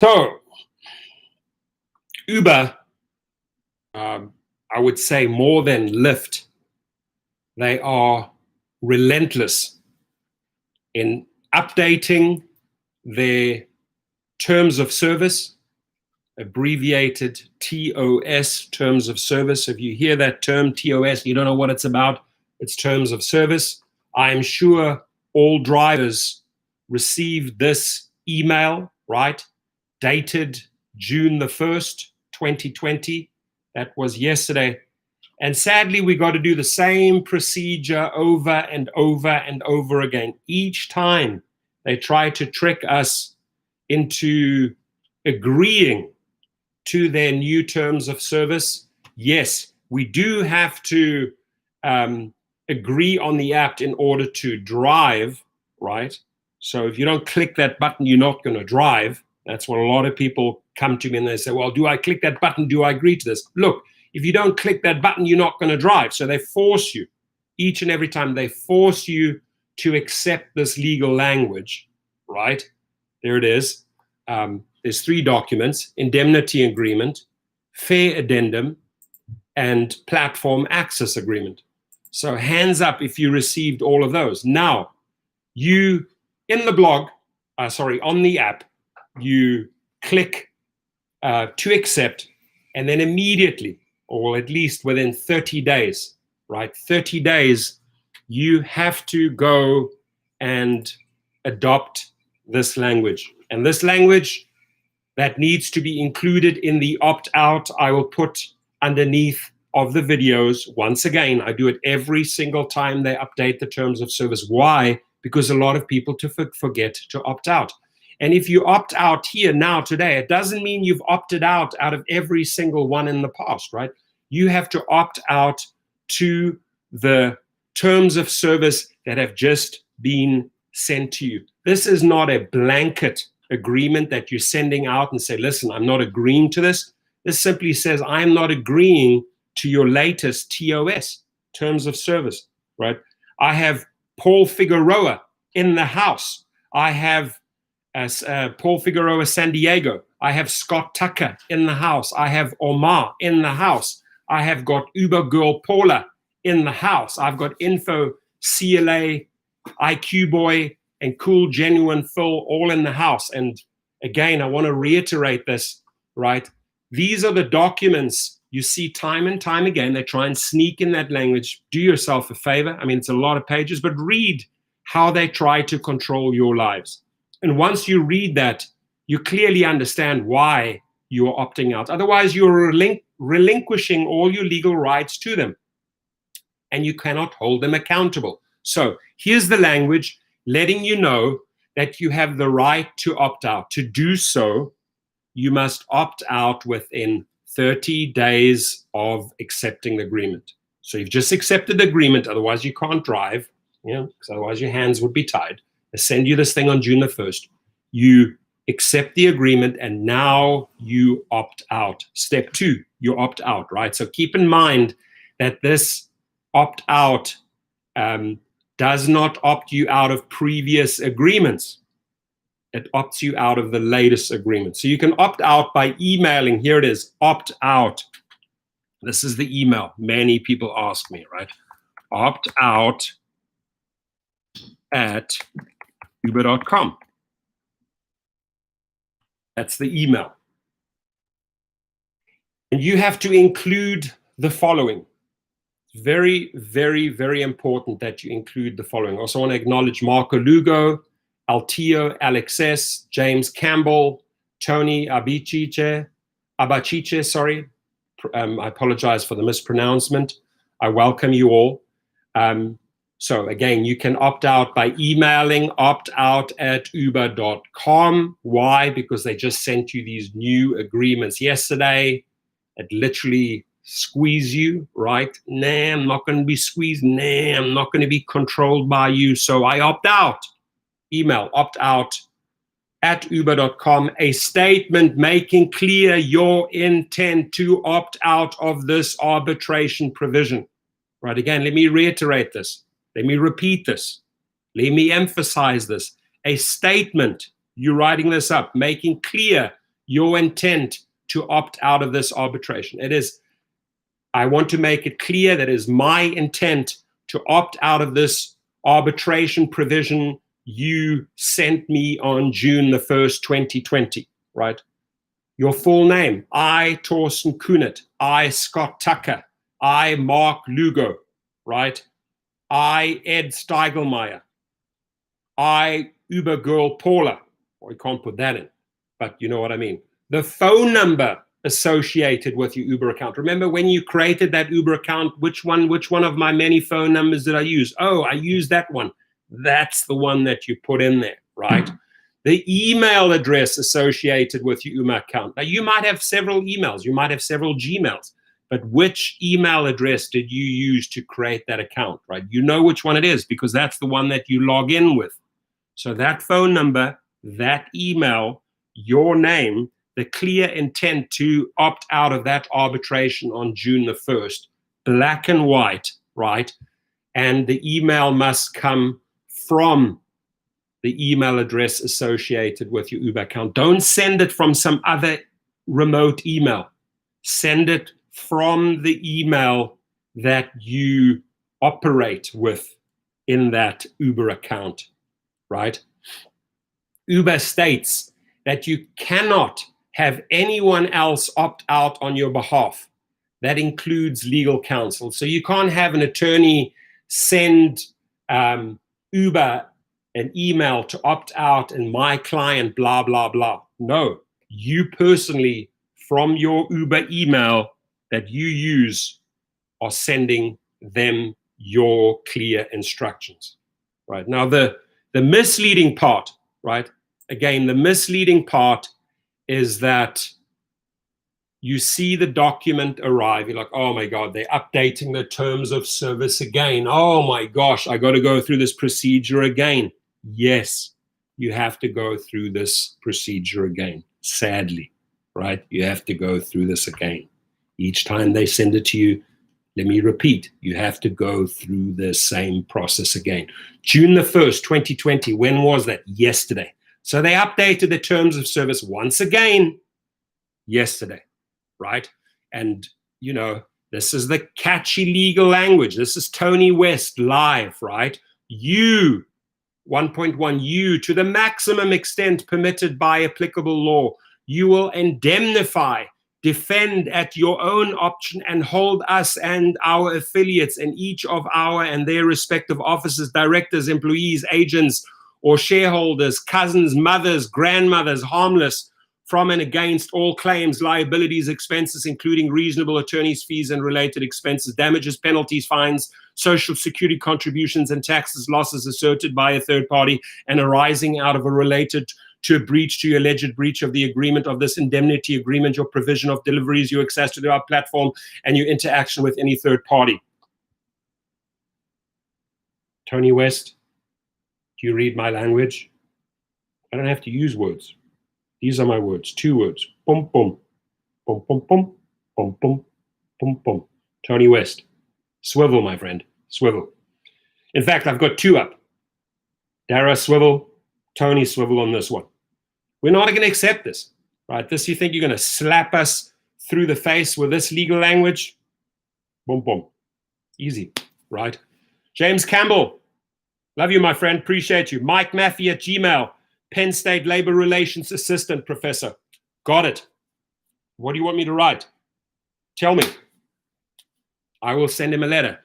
So, Uber, I would say more than Lyft, they are relentless in updating their terms of service, abbreviated TOS, terms of service. If you hear that term TOS, you don't know what it's about. It's terms of service. I'm sure all drivers received this email, right? Dated June the 1st, 2020. That was yesterday. And sadly, we got to do the same procedure over and over and over again. Each time they try to trick us into agreeing to their new terms of service. Yes, we do have to agree on the app in order to drive, right? So if you don't click that button, you're not going to drive. That's what a lot of people come to me and they say, well, do I click that button? Do I agree to this? Look, if you don't click that button, you're not going to drive. So they force you. Each and every time they force you to accept this legal language, right? There it is. There's 3 documents: indemnity agreement, fare addendum, and platform access agreement. So hands up if you received all of those. Now, you, in the blog, on the app, you click to accept, and then immediately, or at least within 30 days, right? 30 days, you have to go and adopt this language. And this language that needs to be included in the opt-out, I will put underneath of the videos. Once again, I do it every single time they update the terms of service. Why? Because a lot of people forget to opt out. And if you opt out here now today, it doesn't mean you've opted out of every single one in the past, right? You have to opt out to the terms of service that have just been sent to you. This is not a blanket agreement that you're sending out and say, listen, I'm not agreeing to this. This simply says, I'm not agreeing to your latest TOS, terms of service, right? I have Paul Figueroa in the house. I have Paul Figueroa San Diego. I have Scott Tucker in the house. I have Omar in the house. I have got Uber Girl Paula in the house. I've got Info, CLA, IQ Boy, and Cool Genuine Phil all in the house. And again, I want to reiterate this, right? These are the documents you see time and time again. They try and sneak in that language. Do yourself a favor. I mean, it's a lot of pages, but read how they try to control your lives. And once you read that, you clearly understand why you are opting out. Otherwise, you're relinquishing all your legal rights to them, and you cannot hold them accountable. So here's the language letting you know that you have the right to opt out. To do so, you must opt out within 30 days of accepting the agreement. So you've just accepted the agreement, otherwise you can't drive, because otherwise your hands would be tied. They send you this thing on June the 1st. You accept the agreement, and now you opt out. Step 2, you opt out, right? So keep in mind that this opt out does not opt you out of previous agreements. It opts you out of the latest agreement. So you can opt out by emailing. Here it is, opt out. This is the email. Many people ask me, right? Opt out at uber.com. That's the email. And you have to include the following. Very, very, very important that you include the following. I also want to acknowledge Marco Lugo, Altio, Alex S., James Campbell, Tony Abachiche, sorry. I apologize for the mispronouncement. I welcome you all. So again, you can opt out by emailing optout@uber.com. Why? Because they just sent you these new agreements yesterday. It literally squeeze you, right? Nah, I'm not going to be squeezed. Nah, I'm not going to be controlled by you. So I opt out. Email optout@uber.com, a statement making clear your intent to opt out of this arbitration provision. Right, again, let me reiterate this. Let me repeat this. Let me emphasize this. A statement, you're writing this up, making clear your intent to opt out of this arbitration. It is, I want to make it clear that it is my intent to opt out of this arbitration provision you sent me on June the 1st, 2020, right? Your full name, I, Torsten Kunert, I, Scott Tucker, I, Mark Lugo, right? I, Ed Steigelmeier, I, Uber girl Paula. Well, we can't put that in, but you know what I mean. The phone number associated with your Uber account. Remember when you created that Uber account, which one of my many phone numbers did I use? Oh, I used that one. That's the one that you put in there, right? The email address associated with your Uber account. Now, you might have several emails. You might have several Gmails. But which email address did you use to create that account, right? You know which one it is because that's the one that you log in with. So that phone number, that email, your name, the clear intent to opt out of that arbitration on June the 1st, black and white, right? And the email must come from the email address associated with your Uber account. Don't send it from some other remote email. Send it from the email that you operate with in that Uber account, right? Uber states that you cannot have anyone else opt out on your behalf. That includes legal counsel. So you can't have an attorney send Uber an email to opt out and my client blah, blah, blah. No, you personally from your Uber email that you use are sending them your clear instructions, right? Now, the misleading part, right? Again, the misleading part is that you see the document arrive, you're like, oh my God, they're updating the terms of service again. Oh my gosh, I got to go through this procedure again. Yes, you have to go through this procedure again, sadly, right? You have to go through this again. Each time they send it to you, let me repeat, you have to go through the same process again. June the 1st, 2020, when was that? Yesterday. So they updated the terms of service once again yesterday, right? And, you know, this is the catchy legal language. This is Tony West live, right? You, 1.1, you, to the maximum extent permitted by applicable law, you will indemnify, defend at your own option, and hold us and our affiliates and each of our and their respective officers, directors, employees, agents, or shareholders, cousins, mothers, grandmothers, harmless from and against all claims, liabilities, expenses, including reasonable attorney's fees and related expenses, damages, penalties, fines, social security contributions, and taxes, losses asserted by a third party and arising out of or related to a breach, to your alleged breach of the agreement of this indemnity agreement, your provision of deliveries, your access to our platform, and your interaction with any third party. Tony West, do you read my language? I don't have to use words. These are my words, 2 words. Boom, boom, boom, boom, boom, boom, boom, boom, boom. Tony West. Swivel, my friend, swivel. In fact, I've got 2 up. Dara swivel, Tony swivel on this one. We're not going to accept this, right? This, you think you're going to slap us through the face with this legal language? Boom, boom. Easy, right? James Campbell. Love you, my friend. Appreciate you. Mike Maffey at Gmail. Penn State Labor Relations Assistant Professor. Got it. What do you want me to write? Tell me. I will send him a letter.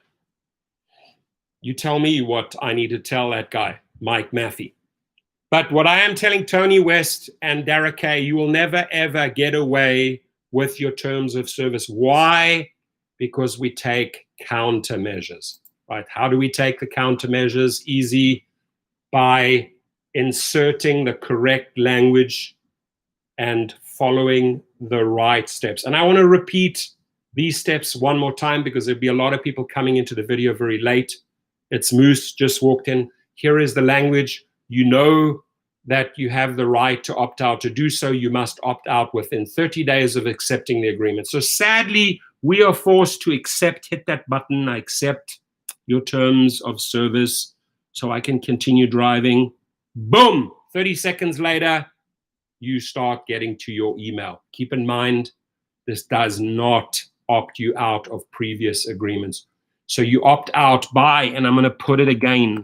You tell me what I need to tell that guy, Mike Maffey. But what I am telling Tony West and Dara Kay, you will never, ever get away with your terms of service. Why? Because we take countermeasures, right? How do we take the countermeasures? Easy, by inserting the correct language and following the right steps. And I want to repeat these steps one more time because there'll be a lot of people coming into the video very late. It's Moose, just walked in. Here is the language. You know that you have the right to opt out. To do so, you must opt out within 30 days of accepting the agreement. So sadly, we are forced to accept, hit that button, I accept your terms of service so I can continue driving. Boom! 30 seconds later, you start getting to your email. Keep in mind, this does not opt you out of previous agreements. So you opt out by, and I'm going to put it again,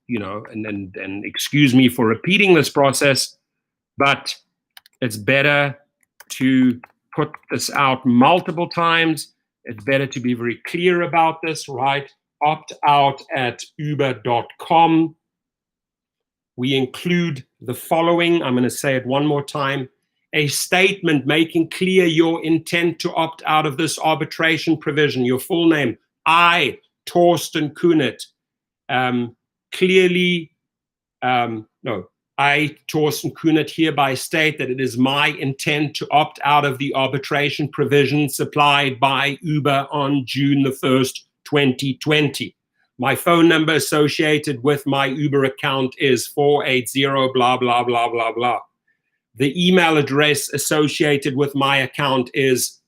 and excuse me for repeating this process, but it's better to put this out multiple times. It's better to be very clear about this, right? Opt out at uber.com. We include the following. I'm going to say it one more time. A statement making clear your intent to opt out of this arbitration provision. Your full name. I, Torsten Kunert, I, Torsten Kunert, hereby state that it is my intent to opt out of the arbitration provision supplied by Uber on June the 1st, 2020. My phone number associated with my Uber account is 480 blah, blah, blah, blah, blah. The email address associated with my account is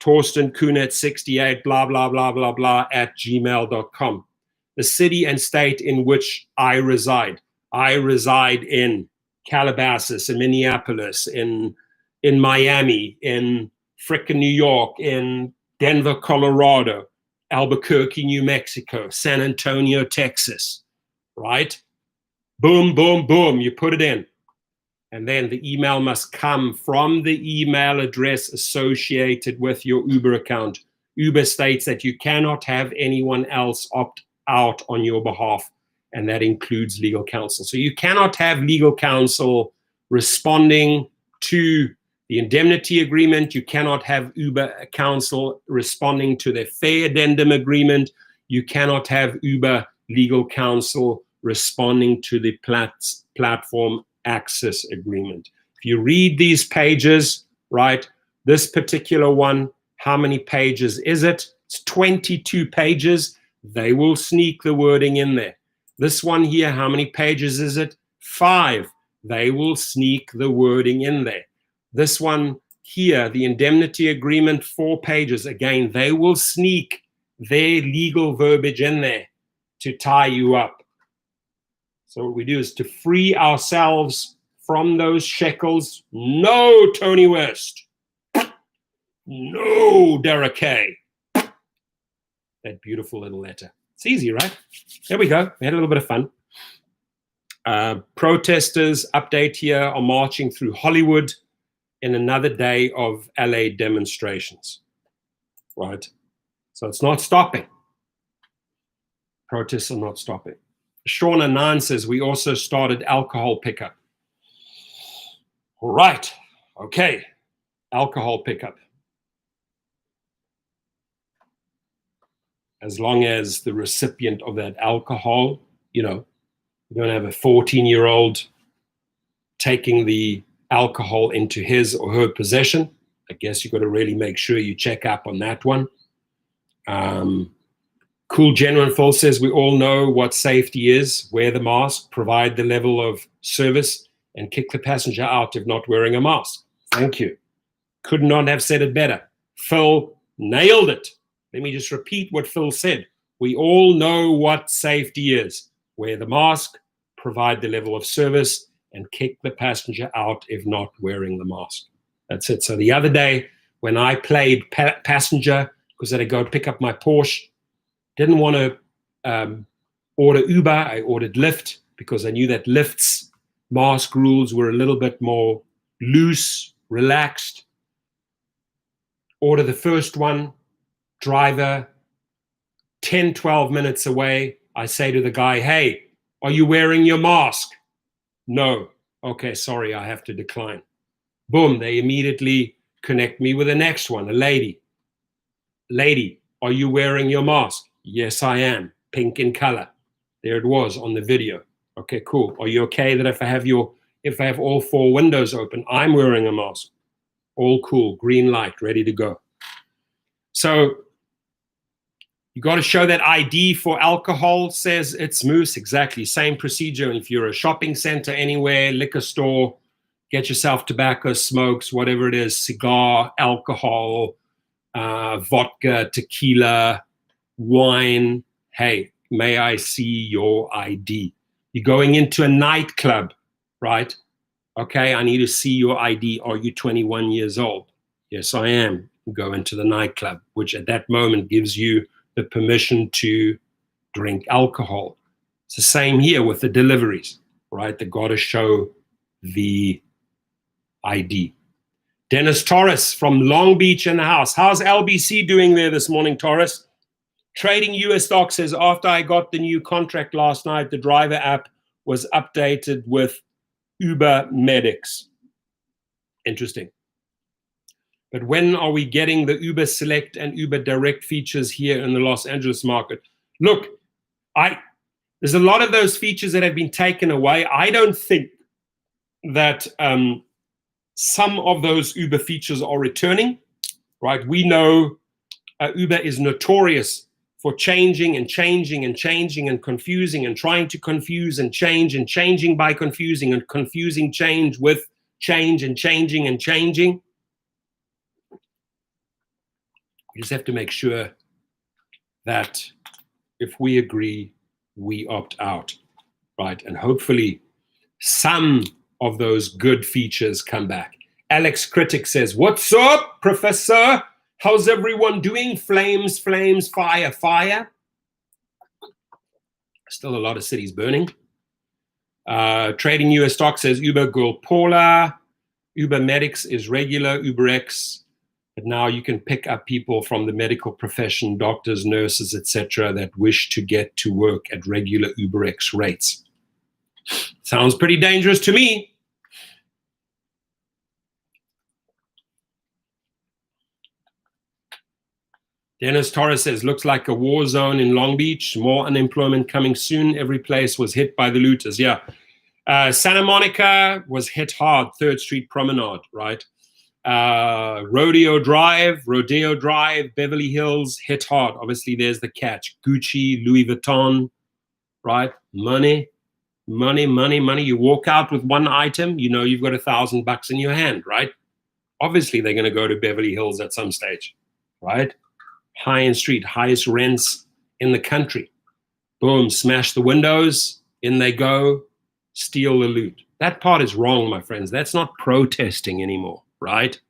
Torsten Kunert 68 blah, blah, blah, blah, blah at gmail.com. The city and state in which I reside. I reside in Calabasas, in Minneapolis, in Miami, in frickin' New York, in Denver, Colorado, Albuquerque, New Mexico, San Antonio, Texas, right? Boom, boom, boom, you put it in. And then the email must come from the email address associated with your Uber account. Uber states that you cannot have anyone else opt out on your behalf, and that includes legal counsel. So you cannot have legal counsel responding to the indemnity agreement. You cannot have Uber counsel responding to the fare addendum agreement. You cannot have Uber legal counsel responding to the platform access agreement. If you read these pages, right, this particular one, how many pages is it? It's 22 pages. They will sneak the wording in there. This one here, how many pages is it? 5. They will sneak the wording in there. This one here, the indemnity agreement, 4 pages. Again, they will sneak their legal verbiage in there to tie you up. So what we do is to free ourselves from those shackles. No, Tony West. No, Derek Kay. That beautiful little letter. It's easy, right? There we go. We had a little bit of fun. Protesters, update here, are marching through Hollywood in another day of LA demonstrations, right? So it's not stopping. Protests are not stopping. Shauna 9 says, we also started alcohol pickup. All right. Okay. Alcohol pickup. As long as the recipient of that alcohol, you don't have a 14-year-old taking the alcohol into his or her possession. I guess you've got to really make sure you check up on that one. Cool Genuine Phil says, we all know what safety is. Wear the mask, provide the level of service, and kick the passenger out if not wearing a mask. Thank you. Could not have said it better. Phil nailed it. Let me just repeat what Phil said. We all know what safety is. Wear the mask, provide the level of service, and kick the passenger out if not wearing the mask. That's it. So the other day when I played passenger, because I had to go pick up my Porsche, didn't want to order Uber. I ordered Lyft because I knew that Lyft's mask rules were a little bit more loose, relaxed. Order the first one, driver, 10, 12 minutes away. I say to the guy, hey, are you wearing your mask? No. Okay, sorry, I have to decline. Boom, they immediately connect me with the next one, a lady. Lady, are you wearing your mask? Yes, I am. Pink in color. There it was on the video. Okay, cool. Are you okay that if I have all 4 windows open, I'm wearing a mask? All cool. Green light, ready to go. So you got to show that ID for alcohol, says it's Moose. Exactly. Same procedure. And if you're a shopping center anywhere, liquor store, get yourself tobacco, smokes, whatever it is, cigar, alcohol, vodka, tequila, wine. Hey, may I see your ID? You're going into a nightclub, right? Okay, I need to see your ID. Are you 21 years old? Yes, I am. Go into the nightclub, which at that moment gives you the permission to drink alcohol. It's the same here with the deliveries, right? They got to show the ID. Dennis Torres from Long Beach in the house. How's LBC doing there this morning, Torres? Trading US stock says, after I got the new contract last night, the driver app was updated with Uber Medics. Interesting. But when are we getting the Uber Select and Uber Direct features here in the Los Angeles market? Look, there's a lot of those features that have been taken away. I don't think that some of those Uber features are returning, right? We know Uber is notorious for changing and changing and changing and confusing and trying to confuse and changing by confusing and confusing change with change and changing and changing. We just have to make sure that if we agree, we opt out, right? And hopefully some of those good features come back. Alex Critic says, what's up, Professor? How's everyone doing? Flames, flames, fire, fire. Still a lot of cities burning. Trading US stock says Uber Girl Paula. Uber Medics is regular, UberX. But now you can pick up people from the medical profession, doctors, nurses, etc., that wish to get to work at regular UberX rates. Sounds pretty dangerous to me. Dennis Torres says, looks like a war zone in Long Beach. More unemployment coming soon. Every place was hit by the looters. Yeah. Santa Monica was hit hard. 3rd Street Promenade, right? Rodeo Drive, Beverly Hills, hit hard. Obviously, there's the catch. Gucci, Louis Vuitton, right? Money. You walk out with one item, you know you've got $1,000 in your hand, right? Obviously, they're going to go to Beverly Hills at some stage, right? High-end street, highest rents in the country. Boom, smash the windows, in they go, steal the loot. That part is wrong, my friends. That's not protesting anymore, right?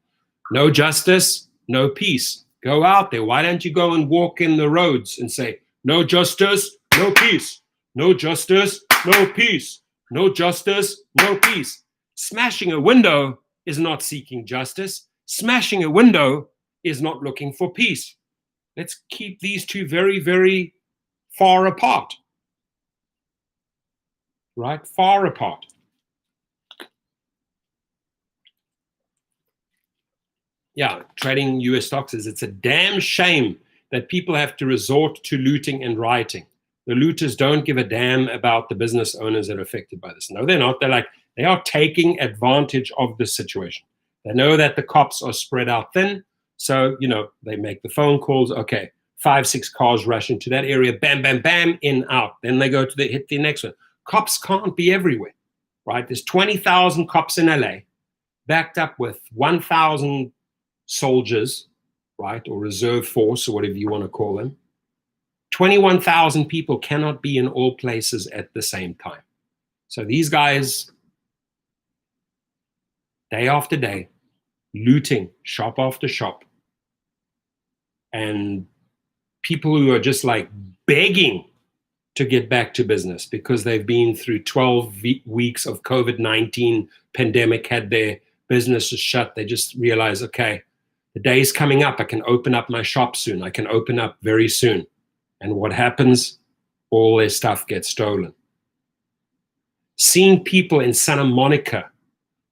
No justice, no peace. Go out there. Why don't you go and walk in the roads and say, no justice, no peace. No justice, no peace. No justice, no peace. Smashing a window is not seeking justice. Smashing a window is not looking for peace. Let's keep these two very, very far apart. Right? Far apart. Yeah, trading US stocks is, it's a damn shame that people have to resort to looting and rioting. The looters don't give a damn about the business owners that are affected by this. No, they're not. They are taking advantage of the situation. They know that the cops are spread out thin. So, they make the phone calls. Okay, 5, 6 cars rush into that area. Bam, bam, bam, in, out. Then they go to hit the next one. Cops can't be everywhere, right? There's 20,000 cops in LA, backed up with 1,000 soldiers, right? Or reserve force, or whatever you want to call them. 21,000 people cannot be in all places at the same time. So these guys, day after day, looting shop after shop, and people who are just like begging to get back to business because they've been through 12 weeks of COVID-19 pandemic, had their businesses shut. They just realize, okay, the day's coming up. I can open up my shop soon. I can open up very soon. And what happens? All their stuff gets stolen. Seeing people in Santa Monica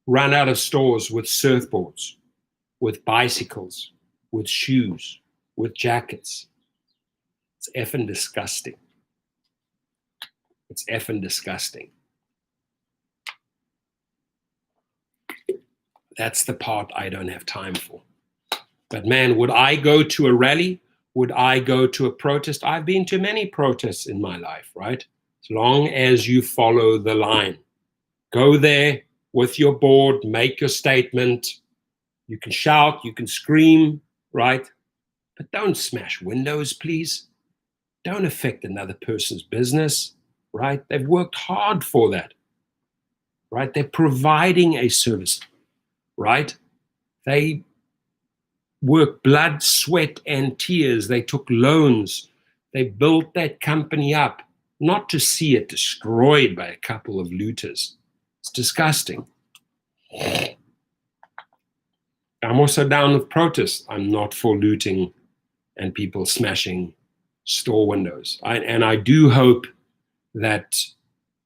run out of stores with surfboards, with bicycles, with shoes, with jackets. It's effing disgusting. It's effing disgusting. That's the part I don't have time for. But man, would I go to a rally? Would I go to a protest? I've been to many protests in my life, right? As long as you follow the line. Go there with your board, make your statement. You can shout, you can scream, right? But don't smash windows, please. Don't affect another person's business, right? They've worked hard for that. right? They're providing a service, right? They work blood, sweat, and tears. They took loans. They built that company up, not to see it destroyed by a couple of looters. It's disgusting. I'm also down with protests. I'm not for looting and people smashing store windows. And I do hope that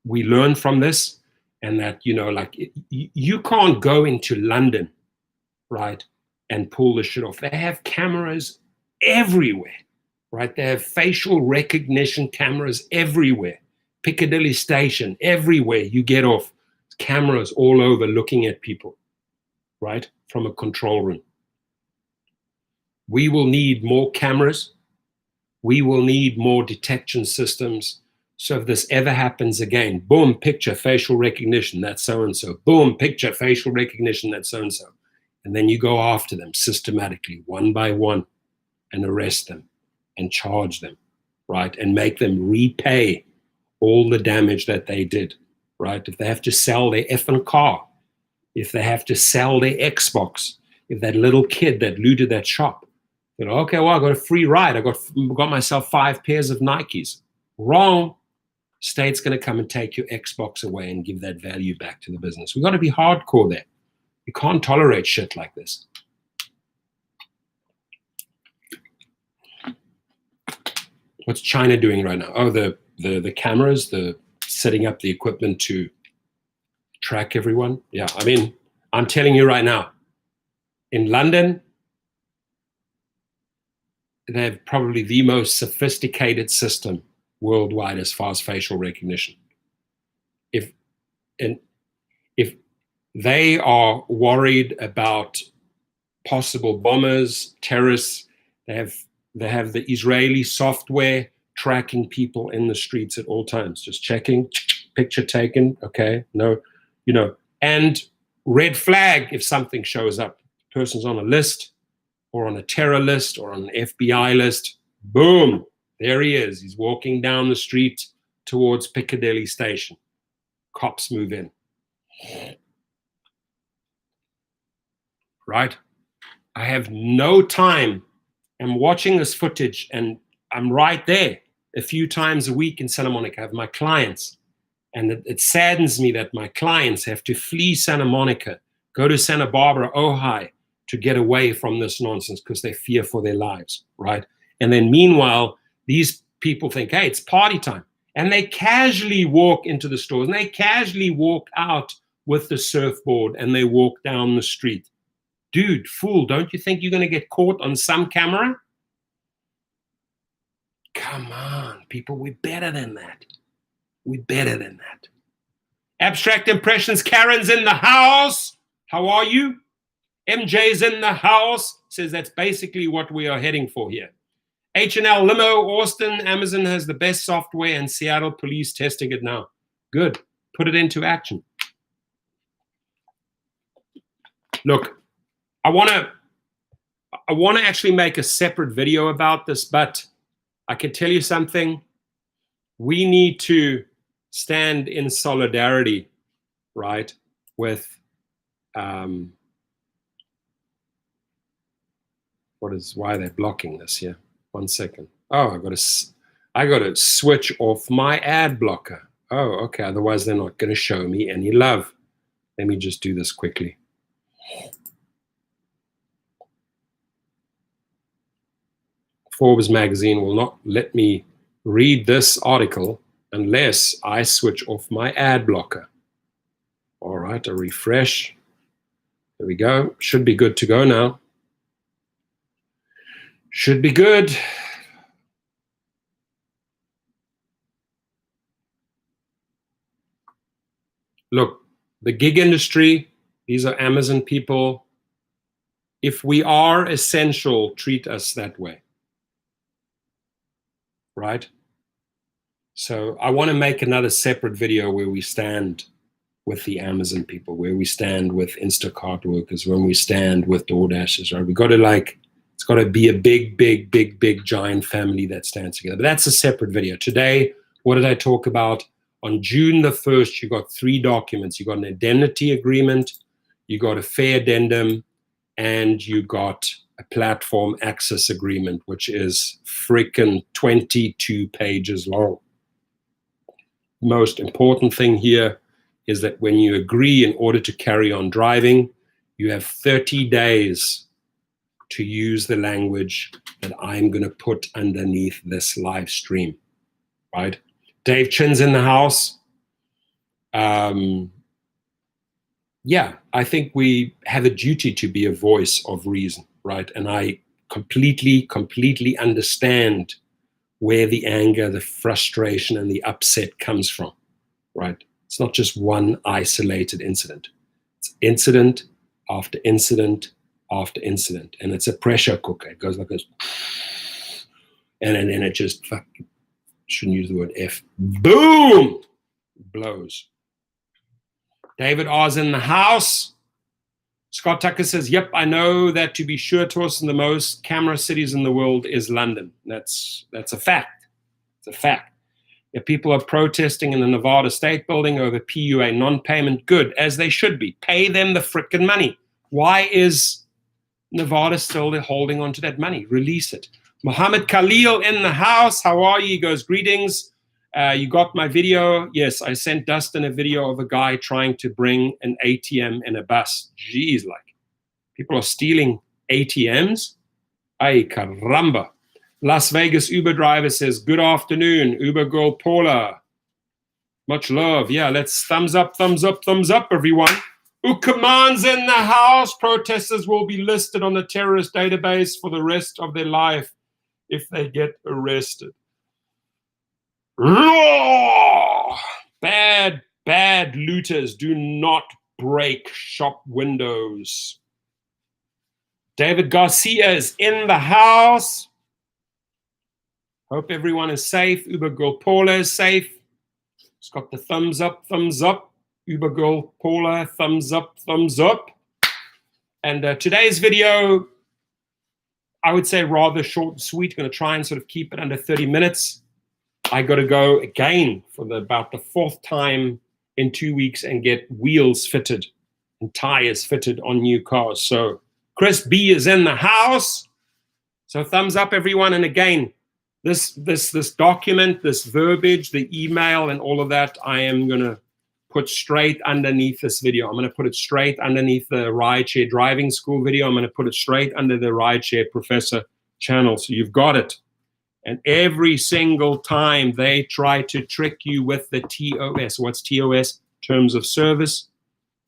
we learn from this, and that, you know, like, you can't go into London, right, and pull the shit off. They have cameras everywhere, right? They have facial recognition cameras everywhere. Piccadilly Station, everywhere you get off, cameras all over looking at people, right, from a control room. We will need more cameras. We will need more detection systems. So if this ever happens again, boom, picture, facial recognition, that's so-and-so. Boom, picture, facial recognition, that's so-and-so. And then you go after them systematically, one by one, and arrest them and charge them, right? And make them repay all the damage that they did, right? If they have to sell their effing car, if they have to sell their Xbox, if that little kid that looted that shop, you know, okay, well, I got a free ride. I got myself 5 pairs of Nikes. Wrong. State's going to come and take your Xbox away and give that value back to the business. We've got to be hardcore there. You can't tolerate shit like this. What's China doing right now? Oh, the cameras, the setting up the equipment to track everyone. Yeah, I mean, I'm telling you right now, in London, they have probably the most sophisticated system worldwide as far as facial recognition. If they are worried about possible bombers, terrorists, they have the Israeli software tracking people in the streets at all times, just checking, picture taken, okay, no, you know, and red flag if something shows up. The person's on a list, or on a terror list, or on an FBI list, boom, there he is. He's walking down the street towards Piccadilly Station. Cops move in. Right? I have no time. I'm watching this footage, and I'm right there a few times a week in Santa Monica. I have my clients, and it saddens me that my clients have to flee Santa Monica, go to Santa Barbara, Ojai, to get away from this nonsense because they fear for their lives, right? And then meanwhile, these people think, hey, it's party time. And they casually walk into the stores, and they casually walk out with the surfboard, and they walk down the street. Dude, fool, don't you think you're going to get caught on some camera? Come on, people, we're better than that. We're better than that. Abstract Impressions, Karen's in the house. How are you? MJ's in the house. Says that's basically what we are heading for here. H&L Limo, Austin, Amazon has the best software, and Seattle police testing it now. Good. Put it into action. Look, I want to actually make a separate video about this, but I can tell you something. We need to stand in solidarity, right, with why they're blocking this here. 1 second. Oh, I got to switch off my ad blocker. Oh, okay. Otherwise, they're not going to show me any love. Let me just do this quickly. Forbes magazine will not let me read this article unless I switch off my ad blocker. All right, a refresh. There we go. Should be good to go now. Should be good. Look, the gig industry, these are Amazon people. If we are essential, treat us that way. Right? So I want to make another separate video where we stand with the Amazon people, where we stand with Instacart workers, when we stand with DoorDashers, right? We got to it's got to be a big, giant family that stands together. But that's a separate video. Today, what did I talk about? On June the 1st, you got 3 documents. You got an indemnity agreement, you got a fee addendum, and you got a platform access agreement, which is freaking 22 pages long. Most important thing here is that when you agree in order to carry on driving, you have 30 days to use the language that I'm going to put underneath this live stream, right? Dave Chin's in the house. Yeah, I think we have a duty to be a voice of reason, right? And I completely understand where the anger, the frustration, and the upset comes from, right? It's not just one isolated incident. It's incident after incident after incident. And it's a pressure cooker. It goes like this. And then it just, shouldn't use the word F, boom, blows. David R's in the house. Scott Tucker says, yep, I know that to be sure, Torsten, the most camera cities in the world is London. That's a fact. It's a fact. If people are protesting in the Nevada State Building over PUA non-payment, good, as they should be. Pay them the frickin' money. Why is Nevada still holding on to that money? Release it. Mohammed Khalil in the house. How are you? He goes, greetings. You got my video? Yes, I sent Dustin a video of a guy trying to bring an ATM in a bus. Jeez, like, people are stealing ATMs? Ay, caramba. Las Vegas Uber driver says, good afternoon, Uber girl Paula. Much love. Yeah, let's thumbs up, everyone. Ukaman's in the house. Protesters will be listed on the terrorist database for the rest of their life if they get arrested. Bad looters do not break shop windows. David Garcia is in the house. Hope everyone is safe. Uber Girl Paula is safe. It's got the thumbs up. Uber Girl Paula, thumbs up. And today's video, I would say rather short and sweet. Going to try and sort of keep it under 30 minutes. I got to go again for about the 4th time in 2 weeks and get wheels fitted and tires fitted on new cars. So Chris B is in the house. So thumbs up, everyone. And again, this document, this verbiage, the email, and all of that, I am going to put straight underneath this video. I'm going to put it straight underneath the rideshare driving school video. I'm going to put it straight under the rideshare professor channel. So you've got it. And every single time they try to trick you with the TOS, what's TOS? Terms of service.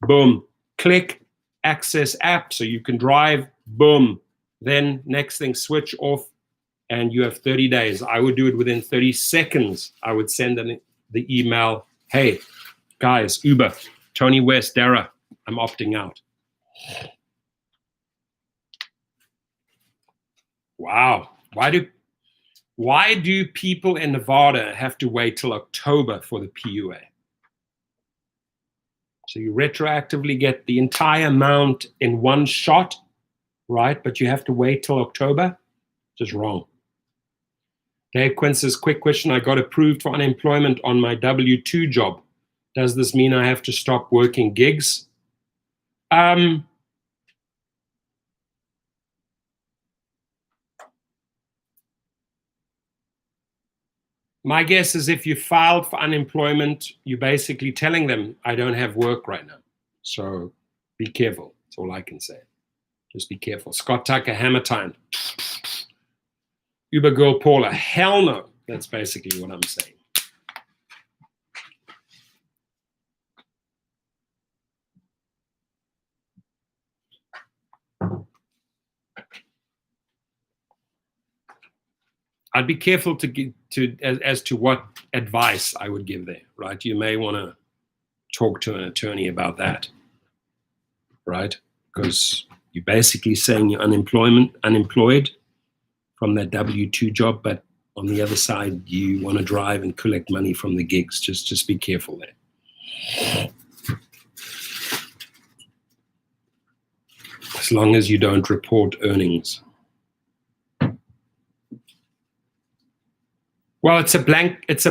Boom. Click access app so you can drive. Boom. Then next thing, switch off, and you have 30 days. I would do it within 30 seconds. I would send them the email, hey, guys, Uber, Tony West, Dara, I'm opting out. Wow. Why do people in Nevada have to wait till October for the PUA? So you retroactively get the entire amount in one shot, right? But you have to wait till October? Just wrong. Dave Quinn says, quick question. I got approved for unemployment on my W-2 job. Does this mean I have to stop working gigs? My guess is if you filed for unemployment, you're basically telling them, I don't have work right now. So be careful. That's all I can say. Just be careful. Scott Tucker, Hammer Time. Uber Girl Paula, hell no. That's basically what I'm saying. I'd be careful as to what advice I would give there, right? You may want to talk to an attorney about that, right? Because you're basically saying you're unemployed from that W-2 job, but on the other side, you want to drive and collect money from the gigs. Just be careful there. As long as you don't report earnings. Well, it's a blanket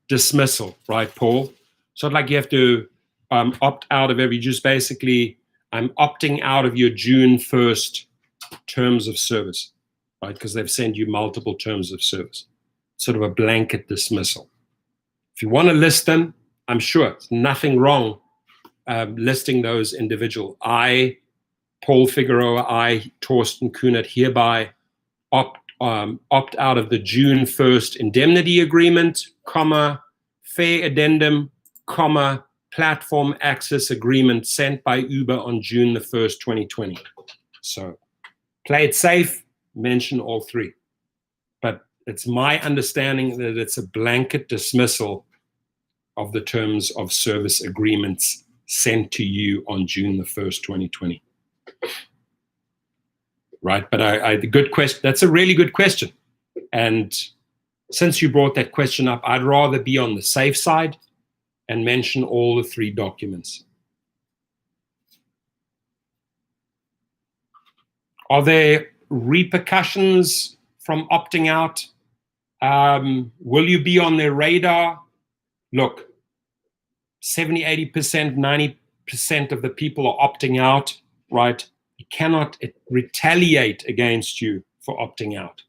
dismissal, right, Paul? So like you have to opt out of every, just basically, I'm opting out of your June 1st terms of service, right? Because they've sent you multiple terms of service. Sort of a blanket dismissal. If you want to list them, I'm sure there's nothing wrong listing those individual. I, Paul Figueroa, I, Torsten Kunert, hereby opt out of the June 1st indemnity agreement, comma, fare addendum, comma, platform access agreement sent by Uber on June the 1st, 2020. So play it safe, mention all three. But it's my understanding that it's a blanket dismissal of the terms of service agreements sent to you on June the 1st, 2020. Right, but the good question, that's a really good question. And since you brought that question up, I'd rather be on the safe side and mention all the three documents. Are there repercussions from opting out? Will you be on their radar? Look, 70, 80%, 90% of the people are opting out, right? You cannot retaliate against you for opting out.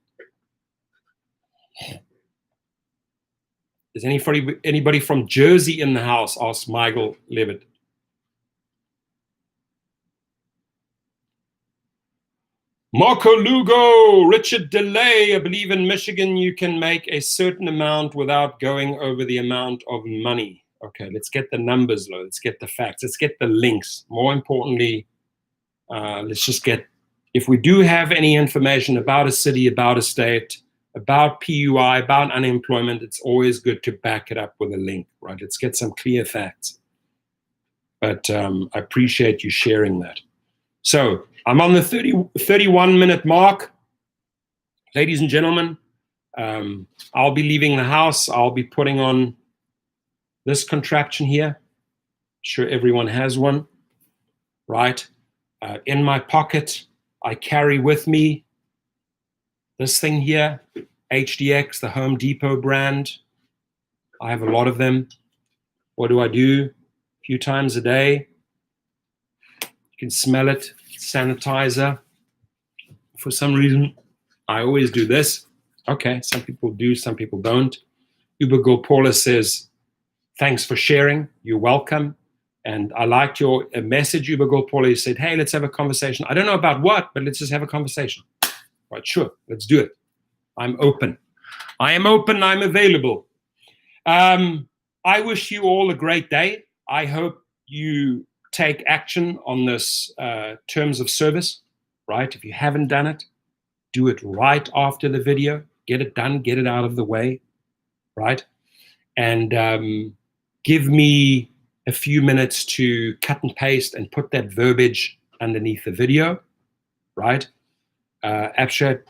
Is anybody from Jersey in the house? Asked Michael Levitt. Marco Lugo, Richard Delay. I believe in Michigan you can make a certain amount without going over the amount of money. Okay, let's get the numbers, though. Let's get the facts. Let's get the links. More importantly, let's just get, if we do have any information about a city, about a state, about PUI, about unemployment, it's always good to back it up with a link, right? Let's get some clear facts. But I appreciate you sharing that. So I'm on the 31-minute mark. Ladies and gentlemen, I'll be leaving the house. I'll be putting on this contraption here. I'm sure everyone has one, right? In my pocket, I carry with me this thing here, HDX, the Home Depot brand. I have a lot of them. What do I do? A few times a day. You can smell it, sanitizer. For some reason, I always do this. Okay, some people do, some people don't. Uber Paula says, thanks for sharing. You're welcome. And I liked your message, Uber Paula. You said, hey, let's have a conversation. I don't know about what, but let's just have a conversation. Right, sure, let's do it. I'm open. I am open, I'm available. I wish you all a great day. I hope you take action on this terms of service, right? If you haven't done it, do it right after the video. Get it done, get it out of the way, right? And give me a few minutes to cut and paste and put that verbiage underneath the video, right? Abstract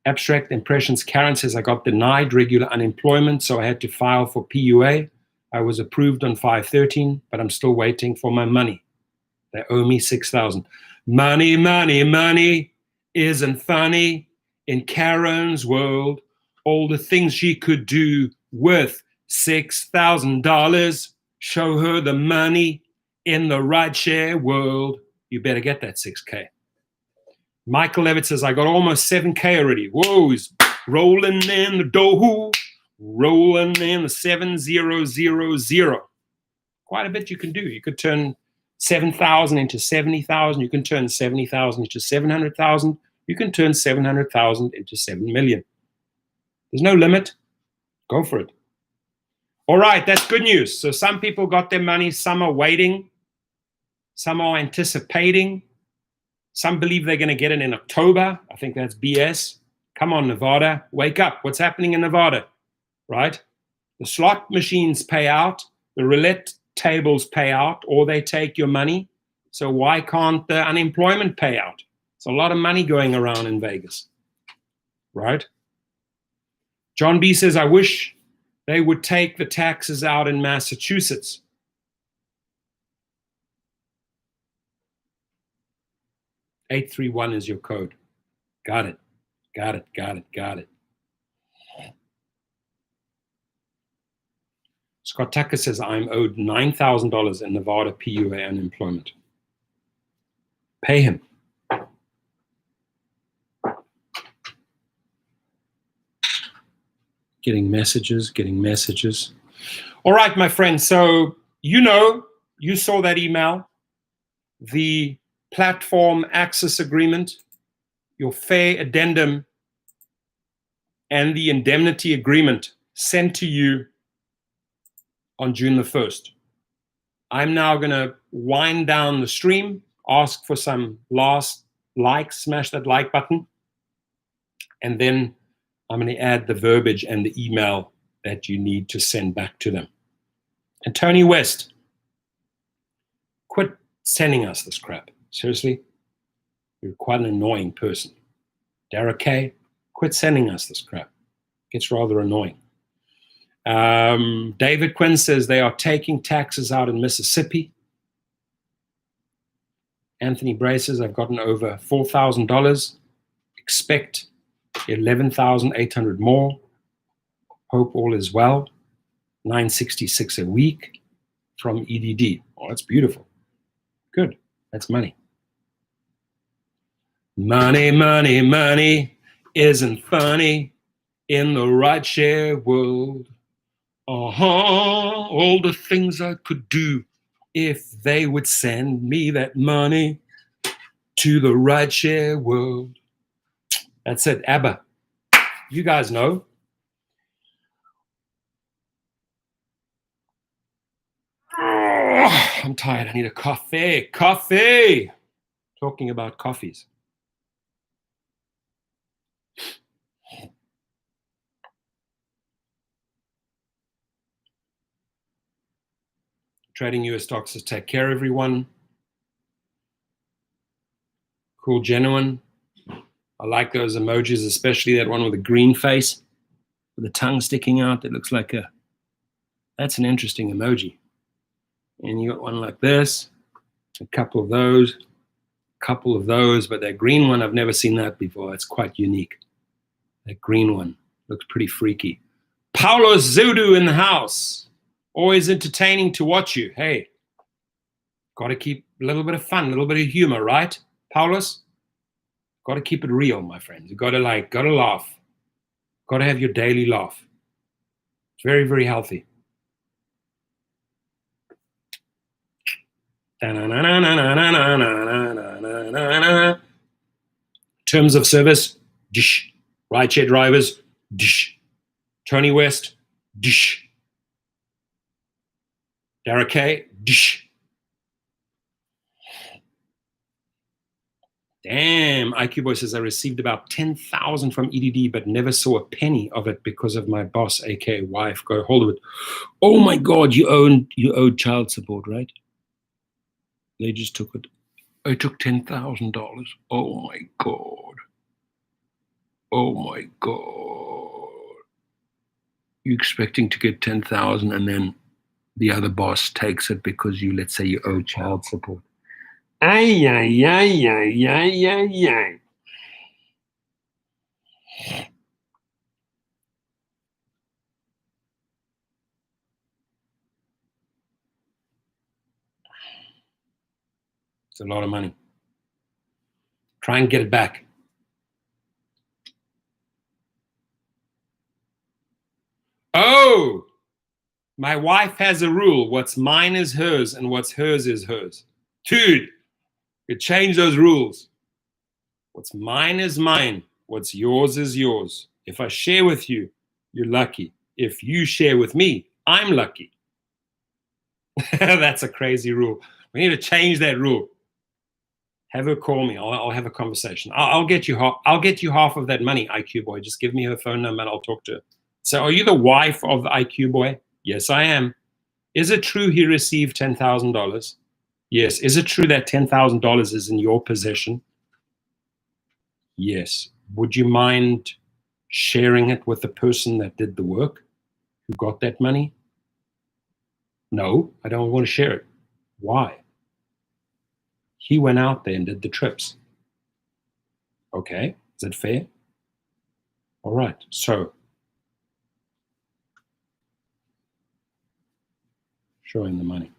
Impressions. Karen says, I got denied regular unemployment, so I had to file for PUA. I was approved on 5/13, but I'm still waiting for my money. They owe me $6,000. Money, money, money isn't funny. In Karen's world, all the things she could do with $6,000. Show her the money in the rideshare world. You better get that 6K. Michael Levitt says, I got almost 7K already. Whoa, he's rolling in the dough, rolling in the 7000. Quite a bit you can do. You could turn 7,000 into 70,000. You can turn 70,000 into 700,000. You can turn 700,000 into 7 million. There's no limit. Go for it. All right, that's good news. So some people got their money. Some are waiting. Some are anticipating. Some believe they're going to get it in October. I think that's BS. Come on, Nevada. Wake up. What's happening in Nevada, right? The slot machines pay out. The roulette tables pay out, or they take your money. So why can't the unemployment pay out? It's a lot of money going around in Vegas, right? John B says, I wish they would take the taxes out in Massachusetts. $831 is your code. Got it. Got it. Got it. Got it. Scott Tucker says, I'm owed $9,000 in Nevada PUA unemployment. Pay him. Getting messages. All right, my friend. So, you saw that email, the platform access agreement, your fare addendum, and the indemnity agreement sent to you on June the 1st. I'm now going to wind down the stream, ask for some last likes, smash that like button, and then I'm going to add the verbiage and the email that you need to send back to them. And Tony West, quit sending us this crap. Seriously, you're quite an annoying person. Derek K, quit sending us this crap. It's rather annoying. David Quinn says they are taking taxes out in Mississippi. Anthony Bray says I've gotten over $4,000. Expect 11,800 more. Hope all is well. 966 a week from EDD. Oh, that's beautiful. Good. That's money. Money, money, money isn't funny in the rideshare world. All the things I could do if they would send me that money to the rideshare world. That's it, ABBA. You guys know. Oh, I'm tired. I need a coffee. Coffee. Talking about coffees. Trading US stocks to take care, everyone. Cool, genuine. I like those emojis, especially that one with a green face with the tongue sticking out. That looks like that's an interesting emoji. And you got one like this, a couple of those, but that green one, I've never seen that before. It's quite unique. That green one looks pretty freaky. Paulo Zudu in the house. Always entertaining to watch you. Hey, got to keep a little bit of fun, a little bit of humor, right, Paulus? Got to keep it real, my friends. You got to laugh. Got to have your daily laugh. It's very, very healthy. Terms of service, dish. Rideshare drivers, dish. Tony West, dish. Derek K, dish. Damn, IQ Boy says I received about 10,000 from EDD, but never saw a penny of it because of my boss, aka wife, got a hold of it. Oh my God, you owed child support, right? They just took it. I took $10,000. Oh my God. Oh my God. You expecting to get 10,000 and then the other boss takes it because let's say you owe child support. Ay, ay, ay, ay, ay, ay, ay. It's a lot of money. Try and get it back. Oh, my wife has a rule. What's mine is hers, and what's hers is hers. Dude, you change those rules. What's mine is mine. What's yours is yours. If I share with you, you're lucky. If you share with me, I'm lucky. That's a crazy rule. We need to change that rule. Have her call me. I'll have a conversation. I'll get you half of that money, IQ Boy. Just give me her phone number and I'll talk to her. So are you the wife of the IQ Boy? Yes, I am. Is it true he received $10,000? Yes. Is it true that $10,000 is in your possession? Yes. Would you mind sharing it with the person that did the work, who got that money? No, I don't want to share it. Why? He went out there and did the trips. Okay, is it fair? All right, so showing the money.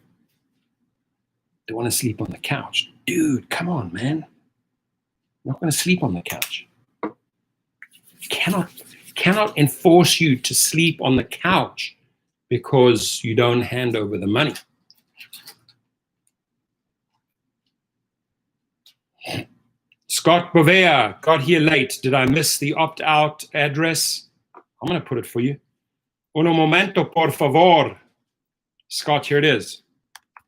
They want to sleep on the couch. Dude, come on, man. I'm not going to sleep on the couch. Cannot enforce you to sleep on the couch because you don't hand over the money. Scott Bovea, got here late. Did I miss the opt-out address? I'm going to put it for you. Uno momento, por favor. Scott, here it is.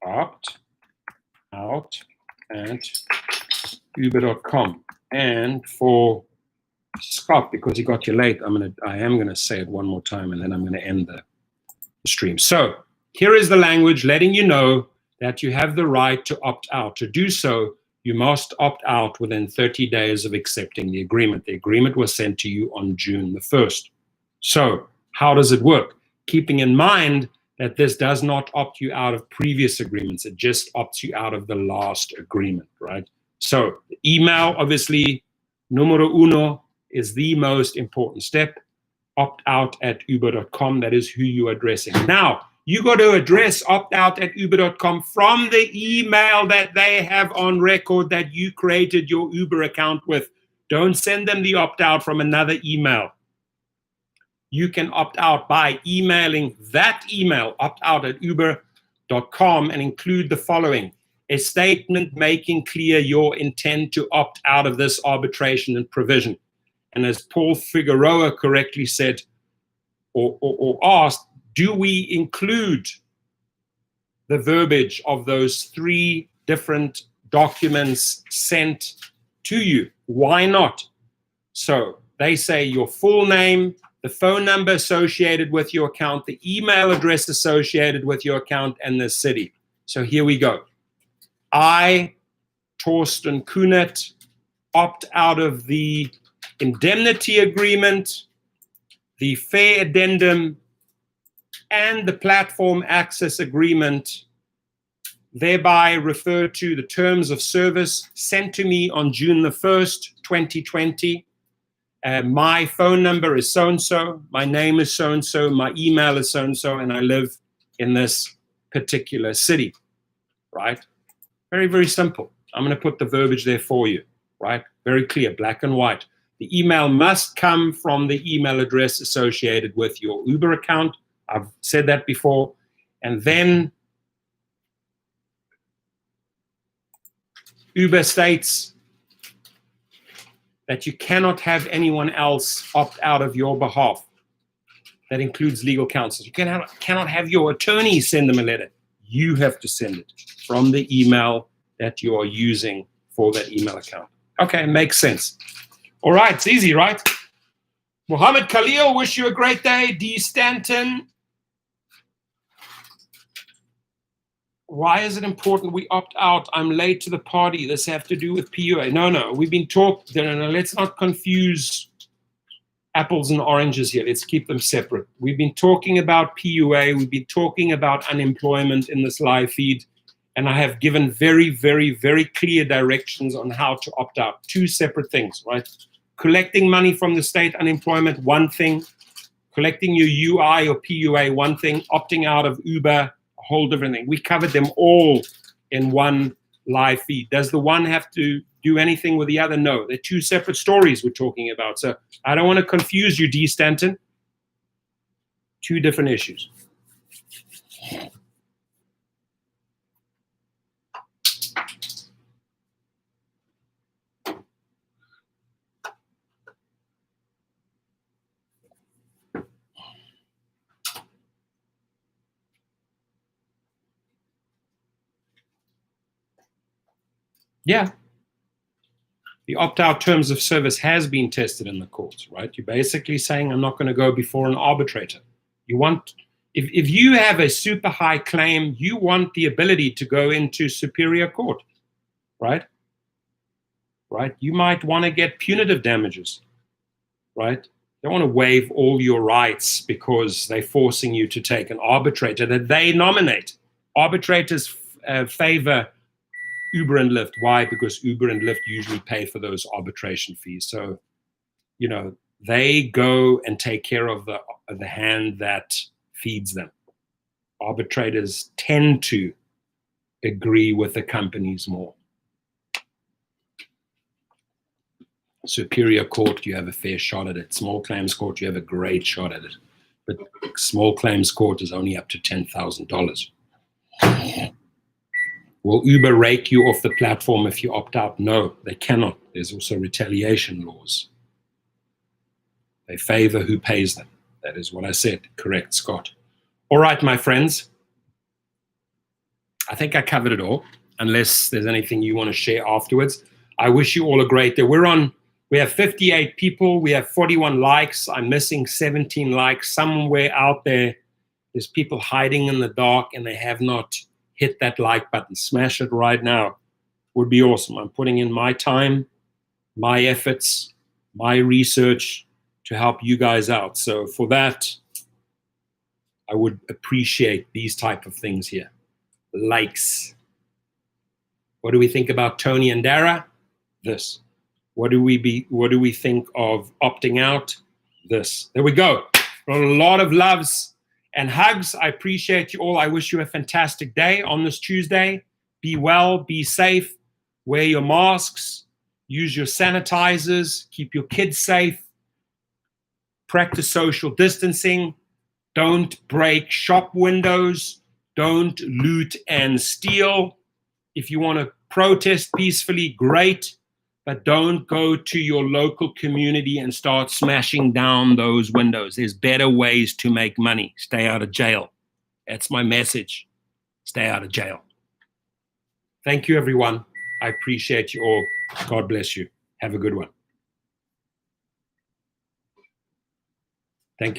Opt-out at uber.com. And for Scott, because he got you late, I am gonna say it one more time, and then I'm gonna end the stream. So here is the language letting you know that you have the right to opt out. To do so, you must opt out within 30 days of accepting the agreement. The agreement was sent to you on June the 1st. So how does it work? Keeping in mind that this does not opt you out of previous agreements. It just opts you out of the last agreement, right? So the email, obviously, numero uno is the most important step. Opt out at uber.com. That is who you're addressing. Now, you got to address opt out at uber.com from the email that they have on record that you created your Uber account with. Don't send them the opt out from another email. You can opt out by emailing that email, optout@uber.com, and include the following: a statement making clear your intent to opt out of this arbitration and provision. And as Paul Figueroa correctly said or asked, do we include the verbiage of those 3 different documents sent to you? Why not? So they say your full name, the phone number associated with your account, the email address associated with your account, and the city. So here we go. I, Torsten Kunert, opt out of the indemnity agreement, the fare addendum, and the platform access agreement, thereby refer to the terms of service sent to me on June the 1st, 2020. My phone number is so-and-so, my name is so-and-so, my email is so-and-so, and I live in this particular city, right? Very, very simple. I'm going to put the verbiage there for you, right? Very clear, black and white. The email must come from the email address associated with your Uber account. I've said that before. And then Uber states that you cannot have anyone else opt out of your behalf. That includes legal counsel. You cannot have your attorney send them a letter. You have to send it from the email that you are using for that email account. Okay, makes sense. All right, it's easy, right? Mohammed Khalil, wish you a great day. D. Stanton. Why is it important we opt out? I'm late to the party. This have to do with PUA. No, we've been talking. No, let's not confuse apples and oranges here. Let's keep them separate. We've been talking about PUA. We've been talking about unemployment in this live feed. And I have given very, very, very clear directions on how to opt out. 2 separate things, right? Collecting money from the state unemployment, one thing. Collecting your UI or PUA, one thing. Opting out of Uber, a whole different thing. We covered them all in one live feed. Does the one have to do anything with the other? No. They're 2 separate stories we're talking about. So I don't want to confuse you, D. Stanton. 2 different issues. Yeah. The opt-out terms of service has been tested in the courts, right? You're basically saying, I'm not going to go before an arbitrator. You want, if you have a super high claim, you want the ability to go into superior court, right? Right? You might want to get punitive damages, right? You don't want to waive all your rights because they're forcing you to take an arbitrator that they nominate. Arbitrators favor Uber and Lyft. Why? Because Uber and Lyft usually pay for those arbitration fees. So, you know, they go and take care of the hand that feeds them. Arbitrators tend to agree with the companies more. Superior court, you have a fair shot at it. Small claims court, you have a great shot at it. But small claims court is only up to $10,000. Will Uber rake you off the platform if you opt out? No, they cannot. There's also retaliation laws. They favor who pays them. That is what I said. Correct, Scott. All right, my friends. I think I covered it all, unless there's anything you want to share afterwards. I wish you all a great day. We have 58 people. We have 41 likes. I'm missing 17 likes. Somewhere out there, there's people hiding in the dark and they have not hit that like button. Smash it right now. Would be awesome. I'm putting in my time, my efforts, my research to help you guys out. So for that, I would appreciate these type of things here. Likes. What do we think about Tony and Dara? This. What do we think of opting out? This. There we go. A lot of loves and hugs. I appreciate you all. I wish you a fantastic day on this Tuesday. Be well, be safe, wear your masks, use your sanitizers, keep your kids safe, practice social distancing, don't break shop windows, don't loot and steal. If you want to protest peacefully, great, but don't go to your local community and start smashing down those windows. There's better ways to make money. Stay out of jail. That's my message. Stay out of jail. Thank you, everyone. I appreciate you all. God bless you. Have a good one.